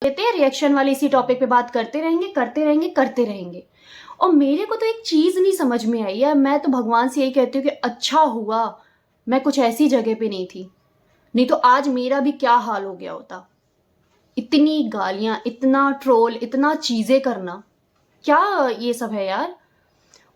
लेते हैं रिएक्शन वाले, इसी टॉपिक पे बात करते रहेंगे करते रहेंगे करते रहेंगे। और मेरे को तो एक चीज़ नहीं समझ में आई है, मैं तो भगवान से यही कहती हूँ कि अच्छा हुआ मैं कुछ ऐसी जगह पे नहीं थी, नहीं तो आज मेरा भी क्या हाल हो गया होता। इतनी गालियाँ, इतना ट्रोल, इतना चीज़ें करना, क्या ये सब है यार।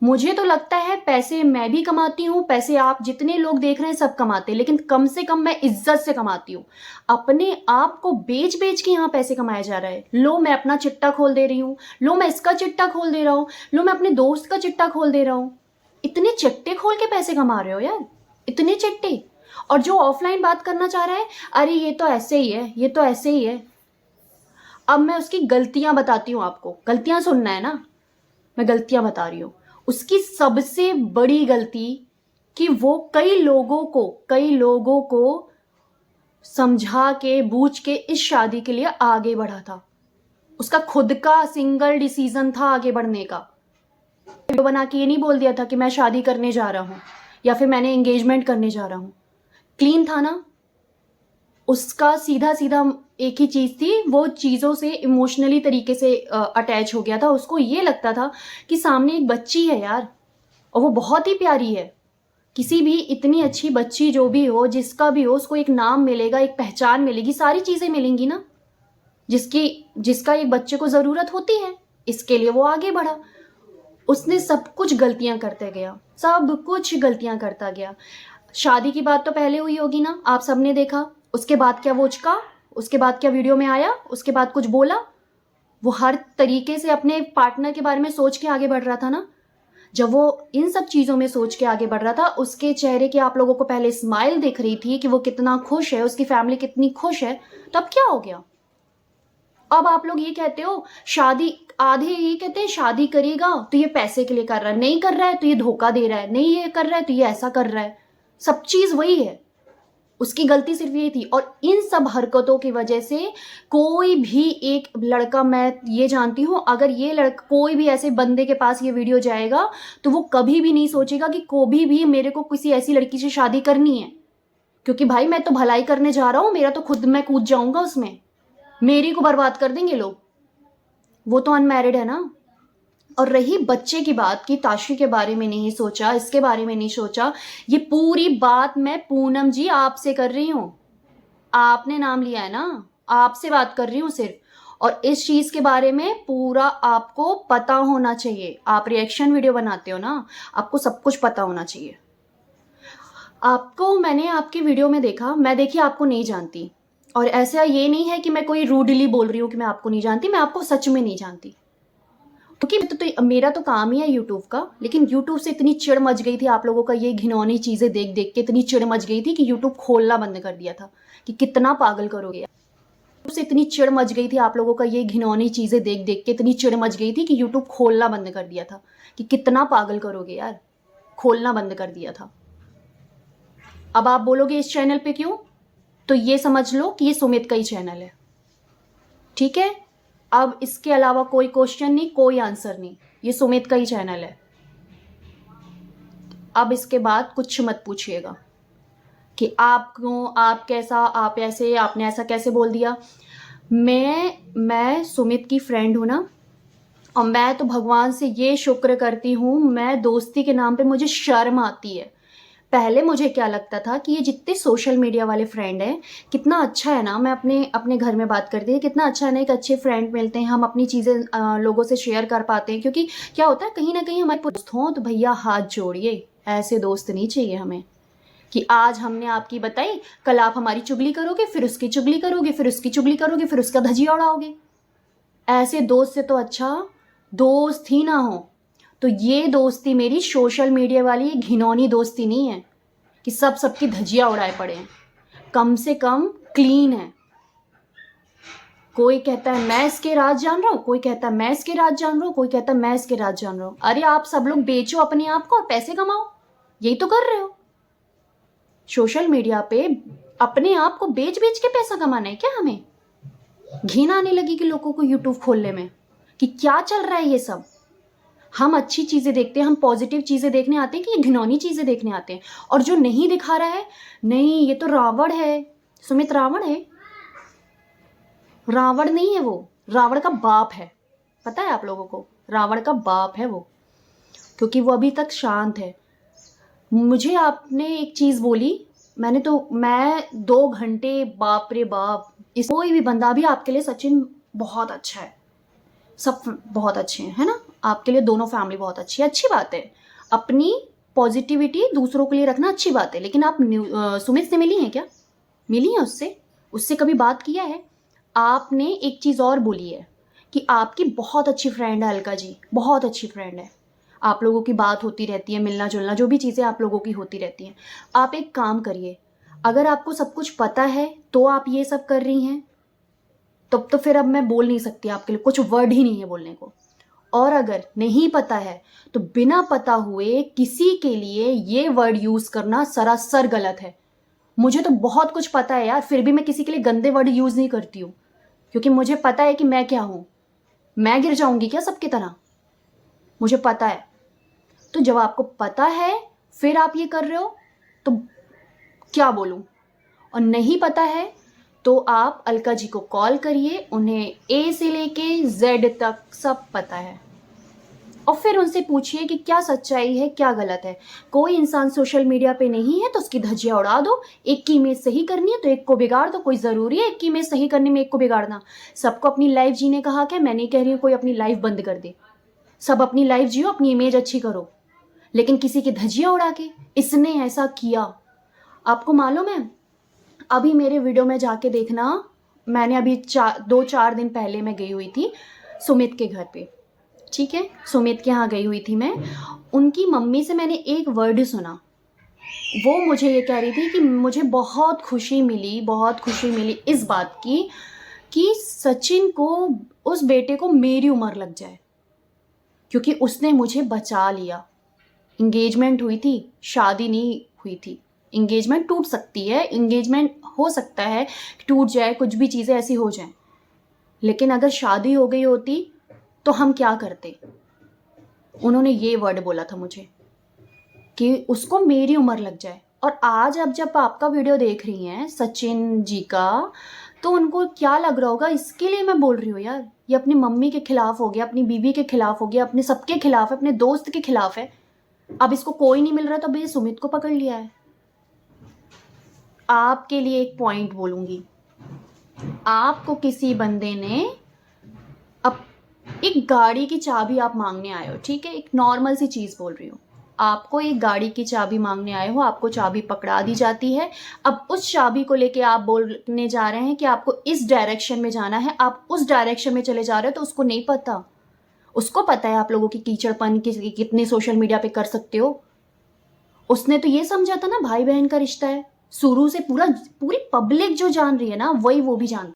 मुझे तो लगता है पैसे मैं भी कमाती हूँ, पैसे आप जितने लोग देख रहे हैं सब कमाते हैं, लेकिन कम से कम मैं इज्जत से कमाती हूँ। अपने आप को बेच बेच के यहाँ पैसे कमाया जा रहा है। लो मैं अपना चिट्टा खोल दे रही हूँ, लो मैं इसका चिट्टा खोल दे रहा हूँ, लो मैं अपने दोस्त का चिट्टा खोल दे रहा हूँ। इतने चिट्टे खोल के पैसे कमा रहे हो यार, इतने चिट्टे। और जो ऑफलाइन बात करना चाह रहा है, अरे ये तो ऐसे ही है, ये तो ऐसे ही है। अब मैं उसकी गलतियां बताती हूँ आपको, गलतियां सुनना है ना, मैं गलतियां बता रही हूँ। उसकी सबसे बड़ी गलती कि वो कई लोगों को समझा के बूझ के इस शादी के लिए आगे बढ़ा था। उसका खुद का सिंगल डिसीजन था आगे बढ़ने का। वीडियो बना के ये नहीं बोल दिया था कि मैं शादी करने जा रहा हूँ या फिर मैंने एंगेजमेंट करने जा रहा हूँ। क्लीन था ना उसका, सीधा सीधा एक ही चीज़ थी, वो चीज़ों से इमोशनली तरीके से अटैच हो गया था। उसको ये लगता था कि सामने एक बच्ची है यार, और वो बहुत ही प्यारी है। किसी भी इतनी अच्छी बच्ची जो भी हो, जिसका भी हो, उसको एक नाम मिलेगा, एक पहचान मिलेगी, सारी चीज़ें मिलेंगी ना जिसका एक बच्चे को ज़रूरत होती है। इसके लिए वो आगे बढ़ा। उसने सब कुछ गलतियां करते गया, सब कुछ गलतियां करता गया। शादी की बात तो पहले हुई होगी ना, आप सबने देखा। उसके बाद क्या वो उचका, उसके बाद क्या वीडियो में आया, उसके बाद कुछ बोला। वो हर तरीके से अपने पार्टनर के बारे में सोच के आगे बढ़ रहा था ना। जब वो इन सब चीज़ों में सोच के आगे बढ़ रहा था, उसके चेहरे की आप लोगों को पहले स्माइल दिख रही थी कि वो कितना खुश है, उसकी फैमिली कितनी खुश है। तो अब क्या हो गया? अब आप लोग ये कहते हो शादी, आधे ये कहते हैं शादी करेगा तो ये पैसे के लिए कर रहा है, नहीं कर रहा है तो ये धोखा दे रहा है, नहीं ये कर रहा है तो ये ऐसा कर रहा है। सब चीज़ वही है, उसकी गलती सिर्फ ये थी। और इन सब हरकतों की वजह से कोई भी एक लड़का, मैं ये जानती हूँ, अगर ये लड़का कोई भी ऐसे बंदे के पास ये वीडियो जाएगा तो वो कभी भी नहीं सोचेगा कि कभी भी मेरे को किसी ऐसी लड़की से शादी करनी है। क्योंकि भाई मैं तो भलाई करने जा रहा हूँ, मेरा तो खुद मैं कूद जाऊंगा उसमें, मेरी को बर्बाद कर देंगे लोग। वो तो अनमैरिड है ना। और रही बच्चे की बात कि ताशी के बारे में नहीं सोचा, इसके बारे में नहीं सोचा, ये पूरी बात मैं पूनम जी आपसे कर रही हूँ। आपने नाम लिया है ना, आपसे बात कर रही हूँ सिर्फ। और इस चीज़ के बारे में पूरा आपको पता होना चाहिए। आप रिएक्शन वीडियो बनाते हो ना, आपको सब कुछ पता होना चाहिए। आपको मैंने आपकी वीडियो में देखा, मैं देखिए आपको नहीं जानती, और ऐसा ये नहीं है कि मैं कोई रूडली बोल रही हूँ कि मैं आपको नहीं जानती, मैं आपको सच में नहीं जानती। क्योंकि मेरा तो काम ही है यूट्यूब का, लेकिन यूट्यूब से इतनी चिढ़ मच गई थी आप लोगों का ये घिनौनी चीज़ें देख देख के, इतनी चिढ़ मच गई थी कि यूट्यूब खोलना बंद कर दिया था कि कितना पागल करोगे। यूट्यूब से इतनी चिढ़ मच गई थी आप लोगों का ये घिनौनी चीज़ें देख देख के, इतनी चिढ़ मच गई थी कि यूट्यूब खोलना बंद कर दिया था कि कितना पागल करोगे यार, खोलना बंद कर दिया था। अब आप बोलोगे इस चैनल पे क्यों, तो ये समझ लो कि ये सुमित का ही चैनल है, ठीक है। अब इसके अलावा कोई क्वेश्चन नहीं, कोई आंसर नहीं, ये सुमित का ही चैनल है। अब इसके बाद कुछ मत पूछिएगा कि आप क्यों, आप कैसा, आप ऐसे, आपने ऐसा कैसे बोल दिया। मैं सुमित की फ्रेंड हूँ ना, और मैं तो भगवान से ये शुक्र करती हूँ, मैं दोस्ती के नाम पे मुझे शर्म आती है। पहले मुझे क्या लगता था कि ये जितने सोशल मीडिया वाले फ्रेंड हैं, कितना अच्छा है ना, मैं अपने घर में बात करती हूँ, कितना अच्छा है ना, एक अच्छे फ्रेंड मिलते हैं, हम अपनी चीज़ें लोगों से शेयर कर पाते हैं। क्योंकि क्या होता है, कहीं ना कहीं हमारे दोस्त हों तो भैया हाथ जोड़िए, ऐसे दोस्त नहीं चाहिए हमें कि आज हमने आपकी बताई, कल आप हमारी चुगली करोगे, फिर उसकी चुगली करोगे, फिर उसकी चुगली करोगे, फिर उसका धजिया उड़ाओगे। ऐसे दोस्त से तो अच्छा दोस्त ही ना हो। तो ये दोस्ती मेरी सोशल मीडिया वाली घिनौनी दोस्ती नहीं है कि सबकी धजिया उड़ाए पड़े हैं, कम से कम क्लीन है। कोई कहता है मैं इसके राज जान रहा हूँ, कोई कहता है मैं इसके राज जान रहा हूँ, कोई कहता है मैं इसके राज जान रहा हूँ। अरे आप सब लोग बेचो अपने आप को और पैसे कमाओ, यही तो कर रहे हो। सोशल मीडिया पे अपने आप को बेच बेच के पैसा कमाना है क्या हमें? घिन आने लगी कि लोगों को यूट्यूब खोलने में कि क्या चल रहा है ये सब। हम अच्छी चीज़ें देखते हैं, हम पॉजिटिव चीज़ें देखने आते हैं कि ये घिनौनी चीज़ें देखने आते हैं। और जो नहीं दिखा रहा है, नहीं ये तो रावण है, सुमित रावण है। रावण नहीं है वो, रावण का बाप है। पता है आप लोगों को, रावण का बाप है वो, क्योंकि वो अभी तक शांत है। मुझे आपने एक चीज़ बोली, मैं 2 घंटे, बाप रे बाप, इस कोई भी बंदा भी आपके लिए सचिन बहुत अच्छा है, सब बहुत अच्छे हैं, है ना। आपके लिए दोनों फैमिली बहुत अच्छी है, अच्छी बात है। अपनी पॉजिटिविटी दूसरों के लिए रखना अच्छी बात है। लेकिन आप सुमित से मिली हैं क्या? मिली हैं उससे? उससे कभी बात किया है? आपने एक चीज़ और बोली है कि आपकी बहुत अच्छी फ्रेंड है अलका जी, बहुत अच्छी फ्रेंड है, आप लोगों की बात होती रहती है, मिलना जुलना, जो भी चीज़ें आप लोगों की होती रहती हैं। आप एक काम करिए, अगर आपको सब कुछ पता है तो आप ये सब कर रही हैं, तब तो फिर अब मैं बोल नहीं सकती आपके लिए, कुछ वर्ड ही नहीं है बोलने को। और अगर नहीं पता है तो बिना पता हुए किसी के लिए ये वर्ड यूज़ करना सरासर गलत है। मुझे तो बहुत कुछ पता है यार, फिर भी मैं किसी के लिए गंदे वर्ड यूज़ नहीं करती हूँ, क्योंकि मुझे पता है कि मैं क्या हूँ। मैं गिर जाऊंगी क्या सबकी तरह? मुझे पता है। तो जब आपको पता है फिर आप ये कर रहे हो तो क्या बोलूं। और नहीं पता है तो आप अलका जी को कॉल करिए, उन्हें ए से लेके जेड तक सब पता है, और फिर उनसे पूछिए कि क्या सच्चाई है, क्या गलत है। कोई इंसान सोशल मीडिया पे नहीं है तो उसकी धज्जियां उड़ा दो। एक की इमेज सही करनी है तो एक को बिगाड़ दो। कोई ज़रूरी है एक की इमेज सही करने में एक को बिगाड़ना? सबको अपनी लाइफ जीने का हक है। मैं नहीं कह रही हूँ कोई अपनी लाइफ बंद कर दे, सब अपनी लाइफ जियो, अपनी इमेज अच्छी करो, लेकिन किसी की धज्जियां उड़ा के इसने ऐसा किया। आपको मालूम है, अभी मेरे वीडियो में जाके देखना, मैंने अभी 2-4 दिन पहले मैं गई हुई थी सुमित के घर पे, ठीक है, सुमित के यहाँ गई हुई थी मैं। उनकी मम्मी से मैंने एक वर्ड सुना, वो मुझे ये कह रही थी कि मुझे बहुत खुशी मिली, बहुत खुशी मिली इस बात की कि सचिन को, उस बेटे को मेरी उम्र लग जाए, क्योंकि उसने मुझे बचा लिया। इंगेजमेंट हुई थी, शादी नहीं हुई थी। इंगेजमेंट टूट सकती है, इंगेजमेंट हो सकता है टूट जाए, कुछ भी चीज़ें ऐसी हो जाएं, लेकिन अगर शादी हो गई होती तो हम क्या करते। उन्होंने ये वर्ड बोला था मुझे कि उसको मेरी उम्र लग जाए। और आज अब जब आपका वीडियो देख रही हैं सचिन जी का, तो उनको क्या लग रहा होगा, इसके लिए मैं बोल रही हूँ यार। ये अपनी मम्मी के खिलाफ हो गया, अपनी बीवी के खिलाफ हो गया, अपने सबके खिलाफ है, अपने दोस्त के खिलाफ है। अब इसको कोई नहीं मिल रहा तो भैया सुमित को पकड़ लिया है। आपके लिए एक पॉइंट बोलूंगी, आपको किसी बंदे ने, अब एक गाड़ी की चाबी आप मांगने आए हो, ठीक है, एक नॉर्मल सी चीज़ बोल रही हूँ, आपको एक गाड़ी की चाबी मांगने आए हो, आपको चाबी पकड़ा दी जाती है। अब उस चाबी को लेके आप बोलने जा रहे हैं कि आपको इस डायरेक्शन में जाना है, आप उस डायरेक्शन में चले जा रहे हो, तो उसको नहीं पता। उसको पता है आप लोगों की कीचड़पन कितने सोशल मीडिया पे कर सकते हो। उसने तो ये समझा था ना भाई बहन का रिश्ता है, शुरू से पूरी पब्लिक जो जान रही है ना, वही वो भी जानती है।